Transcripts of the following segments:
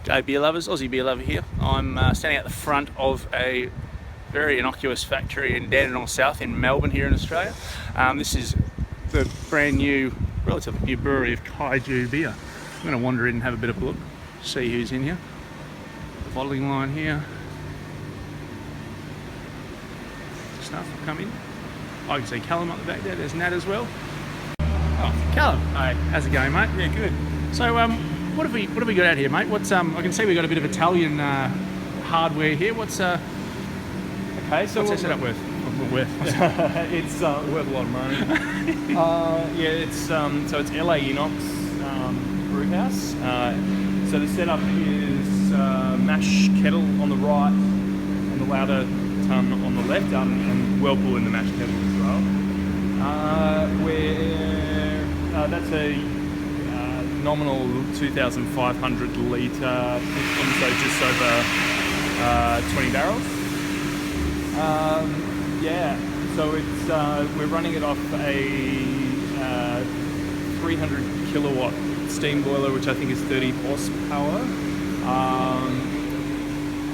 G'day beer lovers, Aussie beer lover here. I'm standing at the front of a very innocuous factory in Dandenong South in Melbourne here in Australia. This is the brand new, relatively new brewery of Kaiju beer. I'm going to wander in and have a bit of a look, see who's in here. The bottling line here. Stuff come in. I can see Callum up the back there, there's Nat as well. Oh, Callum, Hi. How's it going, mate? Yeah, good. So, what have we got out here, mate? What's I can see we've got a bit of Italian hardware here. What's Okay, so what's that setup worth? it's worth a lot of money. It's LA Inox brew house. So the setup is mash kettle on the right and the lauter tun on the left, and whirlpool in the mash kettle as well. That's a nominal 2,500 litre system, so just over 20 barrels. So it's we're running it off a 300 kilowatt steam boiler, which I think is 30 horsepower,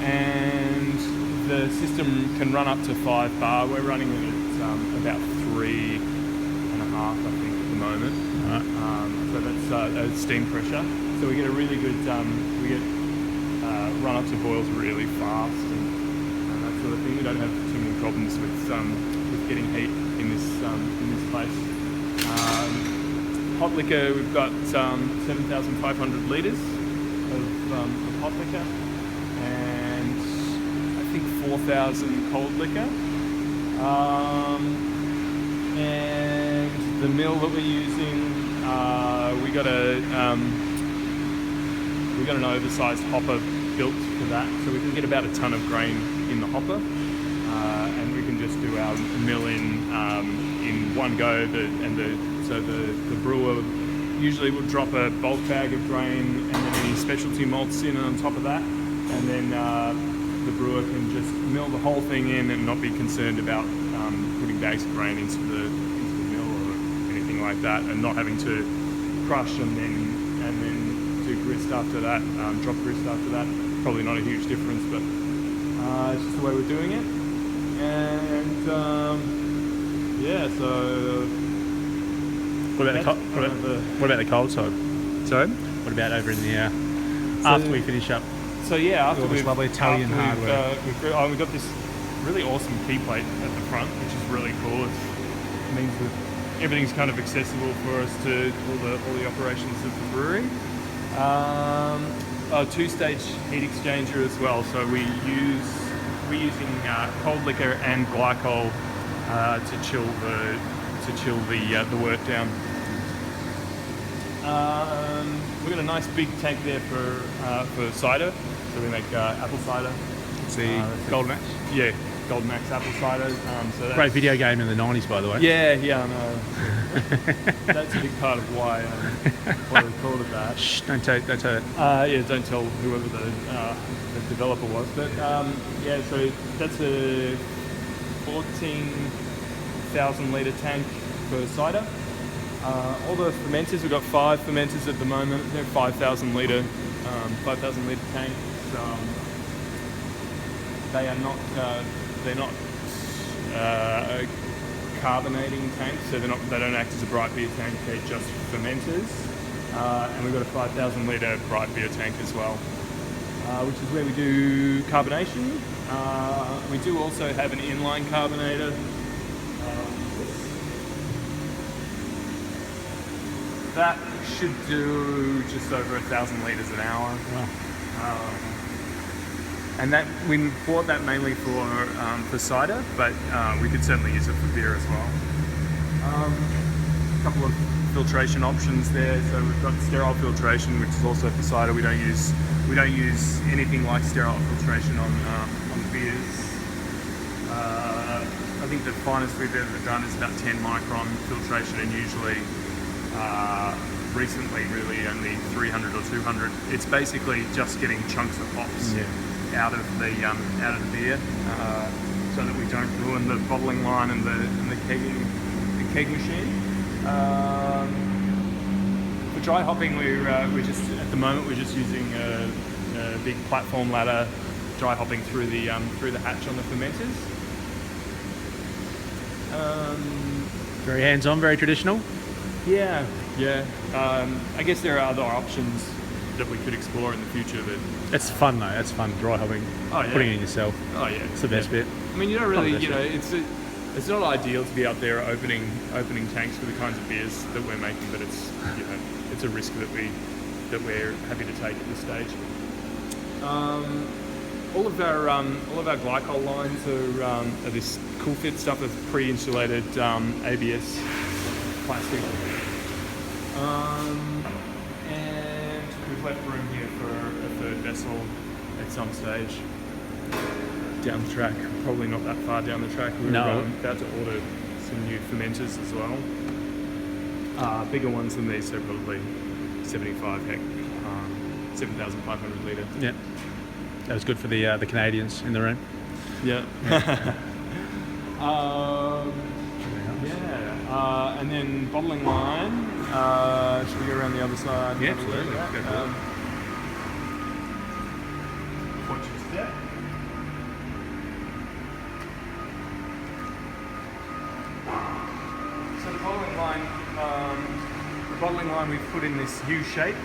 and the system can run up to 5 bar. We're running it at about 3.5, I think, at the moment. So that's steam pressure. So we get a really good run up to boils really fast and that sort of thing. We don't have too many problems with getting heat in this place. Hot liquor, we've got 7,500 litres of hot liquor and I think 4,000 cold liquor. And the mill that we're using, we got an oversized hopper built for that, so we can get about a ton of grain in the hopper, and we can just do our mill in one go. So the brewer usually will drop a bulk bag of grain and then any specialty malts in on top of that, and then the brewer can just mill the whole thing in and not be concerned about putting bags of grain into the mill or anything like that, and not having to crush and then do grist after that, drop grist after that. Probably not a huge difference, but it's just the way we're doing it. And so What about the cold side? Sorry? What about over in the after we finish up? So yeah, after this lovely Italian hardware. We've got this really awesome key plate at the front, which is really cool. It means that everything's kind of accessible for us to all the operations of the brewery. A two-stage heat exchanger as well. So we're using cold liquor and glycol to chill the wort down. We've got a nice big tank there for cider. So we make apple cider. It's the Golden Axe. Yeah, Golden Axe apple cider. So that's Great video game in the 90s, by the way. Yeah, I know. That's a big part of why we called it that. Shh, don't tell it. Don't tell whoever the developer was. But so that's a 14,000 litre tank for cider. All the fermenters, we've got 5 fermenters at the moment. They're 5,000 litre tanks. They're not carbonating tanks, so they don't act as a bright beer tank. They're just fermenters, and we've got a 5,000 litre bright beer tank as well, which is where we do carbonation. We do also have an inline carbonator. That should do just over 1,000 litres an hour. Wow. And that we bought that mainly for cider, but we could certainly use it for beer as well. A couple of filtration options there. So we've got sterile filtration, which is also for cider. We don't use anything like sterile filtration on beers. I think the finest we've ever done is about 10 micron filtration, and usually recently really only 300 or 200. It's basically just getting chunks of hops out of the beer, so that we don't ruin the bottling line and the keg machine. For dry hopping, we're just at the moment we're just using a a big platform ladder, dry hopping through the hatch on the fermenters. Very hands-on, very traditional. Yeah. I guess there are other options that we could explore in the future. But It's fun though. That's fun. Dry hopping, putting it in yourself. Oh yeah, It's the best bit. I mean, you don't really, it's not ideal to be out there opening tanks for the kinds of beers that we're making, but it's it's a risk that we're happy to take at this stage. All of our glycol lines are this cool fit stuff of pre-insulated ABS plastic, and we've left room here for a third vessel at some stage down the track. Probably not that far down the track. We're about to order some new fermenters as well. Bigger ones than these, so probably 7,500 litre. Yeah, that was good for the Canadians in the room. Yeah. And then bottling line. Should we go around the other side? Yeah, absolutely. Watch your step. So the bottling line we've put in this U shape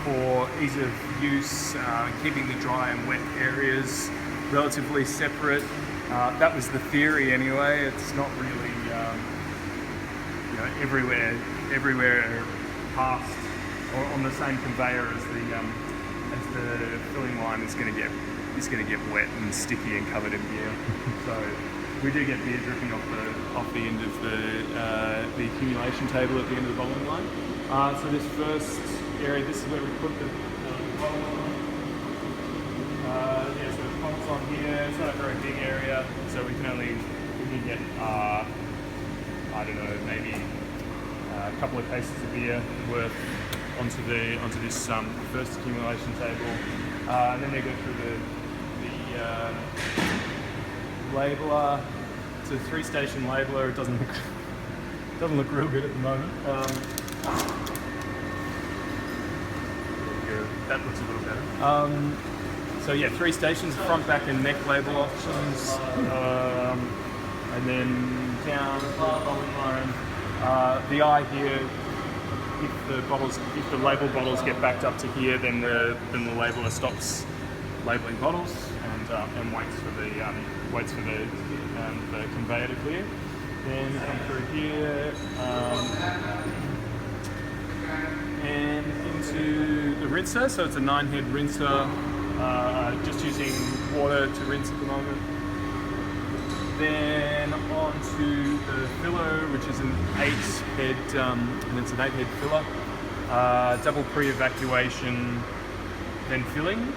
for ease of use, keeping the dry and wet areas relatively separate. That was the theory anyway. It's not really everywhere past or on the same conveyor as the filling line is going to get wet and sticky and covered in beer. So we do get beer dripping off the end of the accumulation table at the end of the bottling line. So this first area, this is where we put the bottle on. So the bottle's on here. It's not a very big area, so we can get maybe a couple of cases of beer worth onto this first accumulation table, and then they go through the labeler. It's a 3-station labeler. It doesn't look real good at the moment. That looks a little better. So yeah, 3 stations, front, back, and neck label options, and then down to the bottling line. The eye here, if the label bottles get backed up to here, then the labeler stops labeling bottles and waits for the conveyor to clear. Then come through here and into the rinser. So it's a 9-head rinser, just using water to rinse at the moment. Then onto the filler, which is an 8-head, and it's an 8-head filler. Double pre-evacuation, then filling,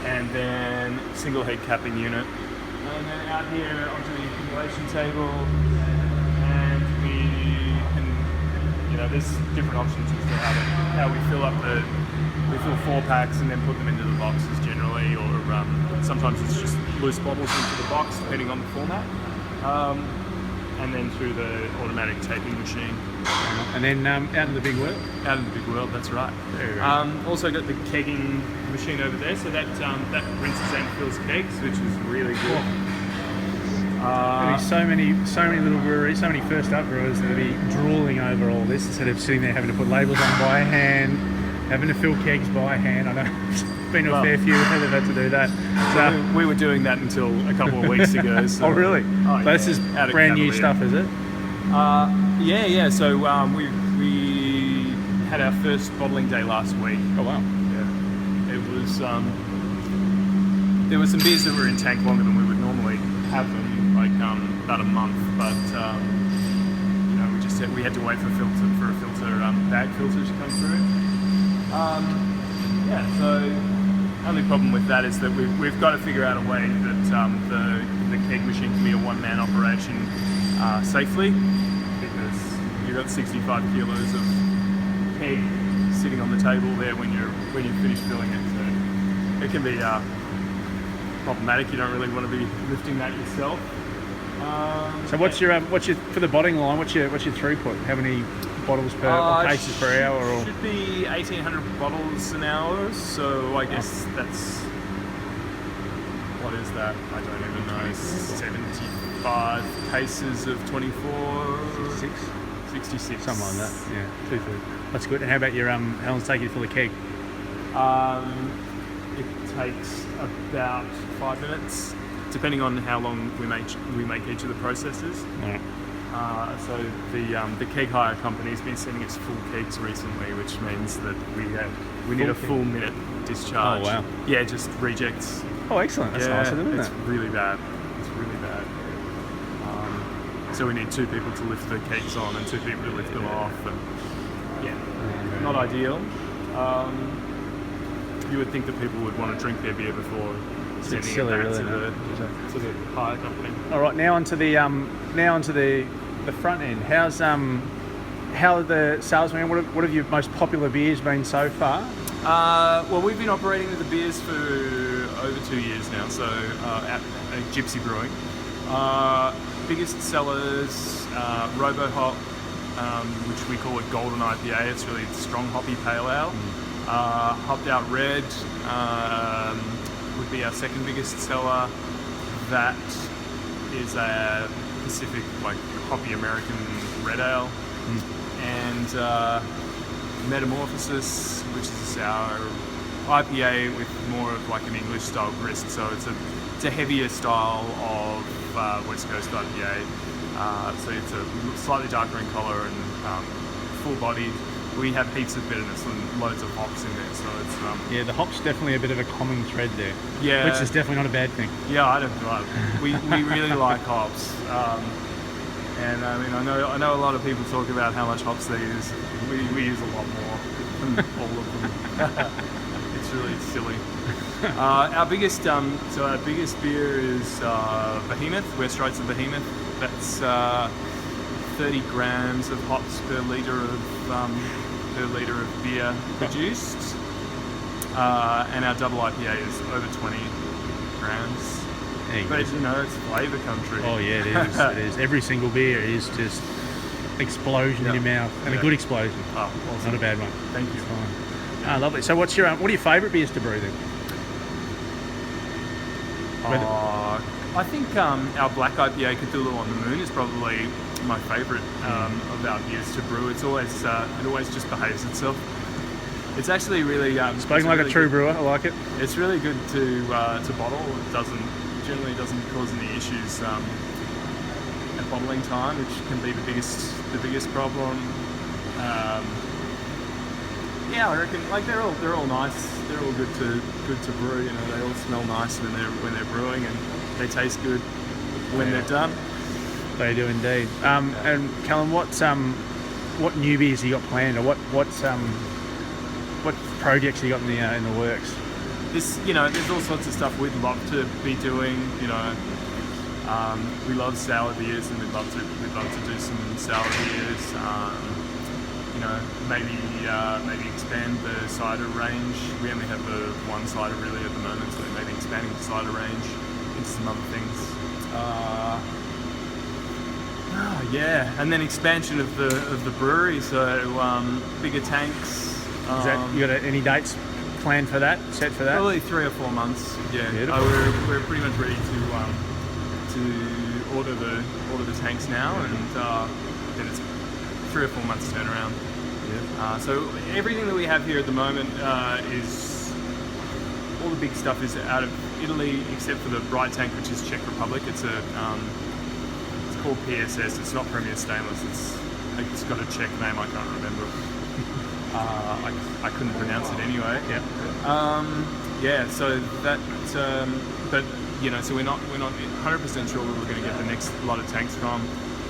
and then single head capping unit. And then out here onto the accumulation table, and we can, there's different options as to how we fill up we fill 4-packs and then put them into the boxes generally, or sometimes it's just loose bottles into the box depending on the format, and then through the automatic taping machine. And then out in the big world? Out in the big world, that's right. Also got the kegging machine over there, so that rinses and fills kegs, which is really good. So many little breweries, so many first up brewers that will be drooling over all this instead of sitting there having to put labels on by hand, having to fill kegs by hand. I know it's been a fair few that have had to do that. So we were doing that until a couple of weeks ago. So. Oh really? So this is brand new stuff, is it? Yeah. So we had our first bottling day last week. Oh wow. Yeah. It was there were some beers that were in tank longer than we would normally have them, like about a month, but we had to wait for a filter bag filter to come through. So only problem with that is that we've got to figure out a way that the keg machine can be a one-man operation safely, because you've got 65 kilos of keg sitting on the table there when you finish filling it. So it can be problematic. You don't really want to be lifting that yourself. So what's your for the bottling line? What's your throughput? How many bottles per or cases per hour? Or Should be 1,800 bottles an hour. So I guess that's, what is that? I don't even know. 75 cases of 24. 66. something like that. Yeah, 2/3. That's good. And how about your how long does it take you to fill a keg? It takes about 5 minutes, depending on how long we make each of the processes. Right. So the keg hire company's been sending us full kegs recently, which means that we need a full minute discharge. Oh wow! Yeah, just rejects. Oh, excellent. That's nice, isn't it? It's really bad. It's really bad. So we need 2 people to lift the kegs on and 2 people to lift them off. And not ideal. You would think that people would want to drink their beer before sending it back to the hire company. All right, now onto the front end. How are the salesmen? What have your most popular beers been so far? Well, we've been operating with the beers for over 2 years now. So at Gypsy Brewing, biggest sellers, Robo Hop, which we call it Golden IPA. It's really strong hoppy pale ale. Hopped Out Red would be our second biggest seller. That is a Pacific, like hoppy American red ale. And Metamorphosis, which is a sour IPA with more of like an English style grist. So it's a heavier style of West Coast IPA. So it's a slightly darker in colour and full bodied. We have heaps of bitterness and loads of hops in there, so it's yeah, the hop's definitely a bit of a common thread there. Yeah, which is definitely not a bad thing. Yeah, I don't know. We really like hops, and I mean I know a lot of people talk about how much hops they use. We use a lot more than all of them. It's really silly. Our biggest beer is Behemoth. We're Strikes of Behemoth. That's 30 grams of hops per litre of beer produced, and our double IPA is over 20 grams. But it's flavour country. Oh yeah, it is. It is. Every single beer is just explosion in your mouth, and a good explosion. Oh, awesome. Not a bad one. Thank you. Ah, lovely. So what are your favourite beers to brew then? I think our black IPA, Cthulhu on the Moon, is probably my favourite of our beers to brew. It always just behaves itself. It's actually really spoken like really a true brewer. I like it. It's really good to bottle. It generally doesn't cause any issues at bottling time, which can be the biggest problem. Yeah, I reckon like they're all nice. They're all good to brew. They all smell nice when they're brewing, and they taste good when they're done. They do indeed. And Callum, what new beers you got planned, or what projects you got in the works? There's all sorts of stuff we'd love to be doing. We love sour beers, and we'd love to do some sour beers. Maybe expand the cider range. We only have the one cider really at the moment, so maybe expanding the cider range into some other things. And then expansion of the brewery. So bigger tanks. You got any dates planned for that? Set for that? Probably 3 or 4 months. Yeah, we're pretty much ready to order the tanks now, and then it's 3 or 4 months turnaround. Yeah. So everything that we have here at the moment is all the big stuff is out of Italy, except for the bright tank, which is Czech Republic. It's called PSS. It's not Premier Stainless. It's got a Czech name. I can't remember. I couldn't pronounce it anyway. Yeah. So that. But so we're not 100% sure where we're going to get the next lot of tanks from.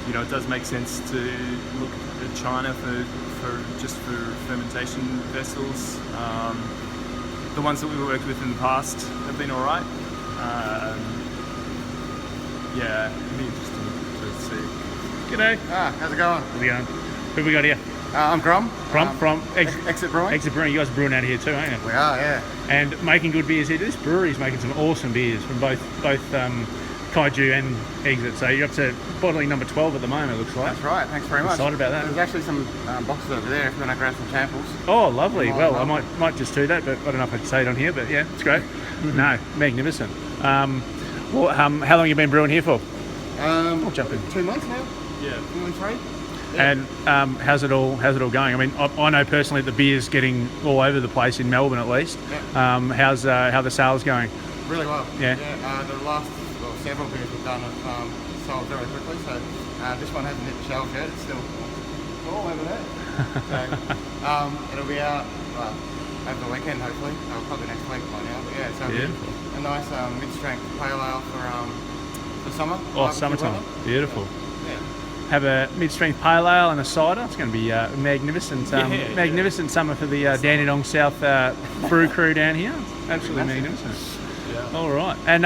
It does make sense to look at China for fermentation vessels. The ones that we worked with in the past have been all right. It'd be interesting to see. G'day. How's it going? How's it going? Who we got here? I'm Grom. From Exit Brewing. Exit Brewing. You guys are brewing out here too, aren't you? We are, yeah. And making good beers here. This brewery is making some awesome beers from both Kaiju and Exit. So you're up to bottling number 12 at the moment, it looks like. That's right. Thanks very much. Excited about that. There's actually some boxes over there if you want to grab some samples. Oh, lovely. Oh, Well, I lovely. might just do that, but I don't know if I'd say it on here, but yeah, it's great. No, magnificent. How long have you been brewing here for? I'll jump in. 2 months now. Yeah. 2 and 3. Yeah. And how's it all going? I mean, I know personally the beer's getting all over the place in Melbourne, at least. Yeah. How the sales going? Really well. Yeah. The last several beers we've done have sold very quickly. So this one hasn't hit the shelves yet. It's still all over there. So it'll be out over the weekend, hopefully. Probably next week by now. But yeah, so it'll be a nice mid-strength pale ale for summer. Oh, barbecue summertime. weather. Beautiful. Yeah. Have a mid-strength pale ale and a cider. It's going to be magnificent. Magnificent summer for the Dandenong South brew crew down here. Absolutely magnificent. Yeah. All right. And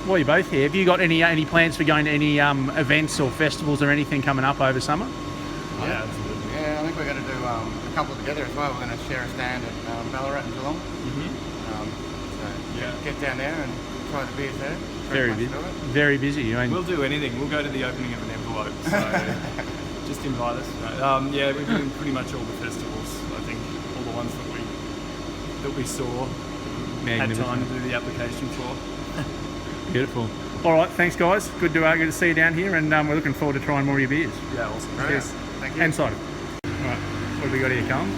while you're both here, have you got any plans for going to any events or festivals or anything coming up over summer? Yeah, absolutely. Yeah, I think we're going to do a couple together as well. We're going to share a stand at Ballarat and Geelong. So get down there and try the beers there. Very busy. Very busy. I mean, We'll do anything. We'll go to the opening of an envelope. So just invite us. No, yeah, we're doing pretty much all the festivals. I think all the ones that we saw had time to do the application for. beautiful. All right. Thanks, guys. Good to see you down here, and we're looking forward to trying more of your beers. Yeah, awesome. Yes. Thank you. And cider. All right. What have we got here, Colin?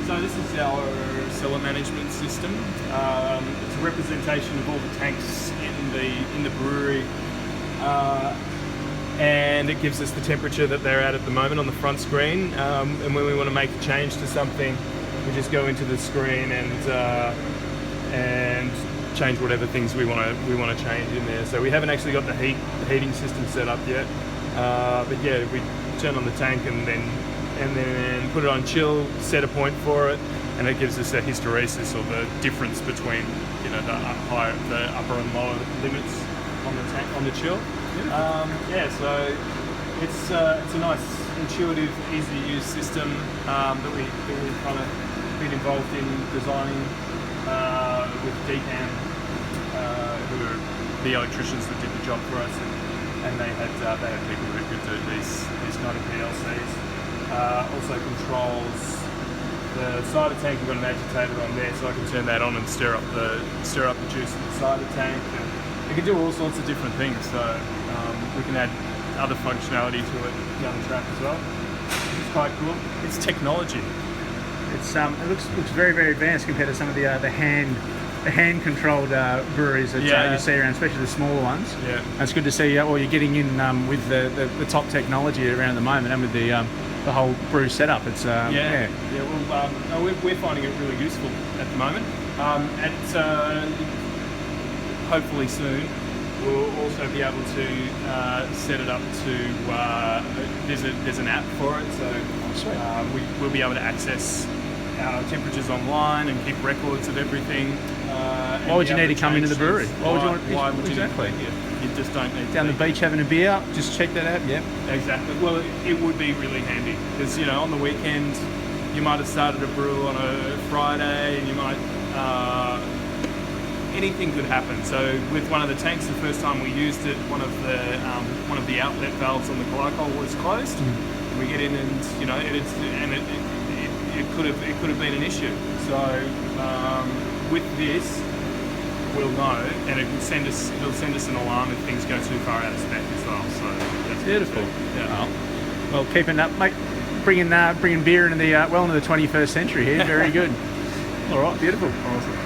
So this is our cellar management system. It's a representation of all the tanks in the brewery, and it gives us the temperature that they're at the moment on the front screen. And when we want to make a change to something, we just go into the screen and change whatever things we want to change in there. So we haven't actually got the heating system set up yet, but yeah, we turn on the tank and then put it on chill, set a point for it, and it gives us a hysteresis, or the difference between the upper and lower limits on the tank on the chill. So it's a nice, intuitive, easy to use system that we've kind of been involved in designing with Decam, who are the electricians that did the job for us, and they had people who could do these kind of PLCs. Also controls the cider tank. We've got an agitator on there, so I can turn that on and stir up the juice in the cider tank. And it can do all sorts of different things. So we can add other functionality to it down the track as well, which is quite cool. It's technology. It's it looks very, very advanced compared to some of the hand controlled breweries that you see around, especially the smaller ones. Yeah. And it's good to see you're getting in with the top technology around the moment, and with the whole brew setup. It's Well, we're finding it really useful at the moment. Hopefully soon we'll also be able to set it up to there's an app for it, so we'll be able to access our temperatures online and keep records of everything. Why would you need to come into the brewery? Why would you exactly? You just don't need Down to the beach having a beer, just check that out. Yeah. Exactly. Well, it would be really handy because on the weekend you might have started a brew on a Friday, and you might anything could happen. So with one of the tanks, the first time we used it, one of the outlet valves on the glycol was closed. We get in, and it could have been an issue. So with this, we'll know, and it'll send us an alarm if things go too far out of spec as well. So that's Beautiful. Yeah. Well, keeping up, mate. Bringing beer into the 21st century here. Very good. All right, beautiful. Awesome.